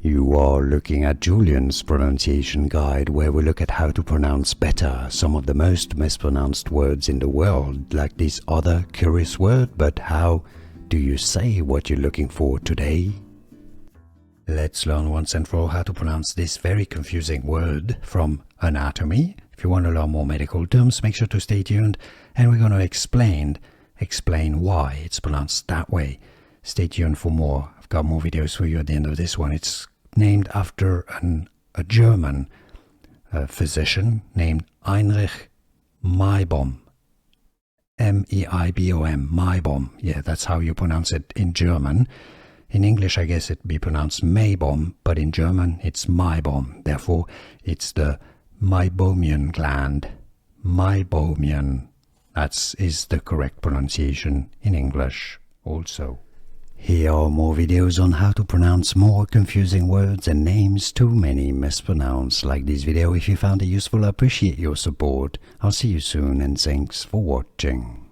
You are looking at Julian's pronunciation guide, where we look at how to pronounce better some of the most mispronounced words in the world, like this other curious word. But how do you say what you're looking for today? Let's learn once and for all how to pronounce this very confusing word from anatomy. If you want to learn more medical terms, make sure to stay tuned, and we're going to explain why it's pronounced that way. Stay tuned for more. I've got more videos for you at the end of this one. It's named after a German physician named Heinrich Meibom. M-E-I-B-O-M, Meibom. Yeah, that's how you pronounce it in German. In English, I guess it'd be pronounced Meibom, but in German, it's Meibom. Therefore, it's the Meibomian gland. Meibomian. That is the correct pronunciation in English also. Here are more videos on how to pronounce more confusing words and names too many mispronounced. Like this video if you found it useful. I appreciate your support. I'll see you soon, and thanks for watching.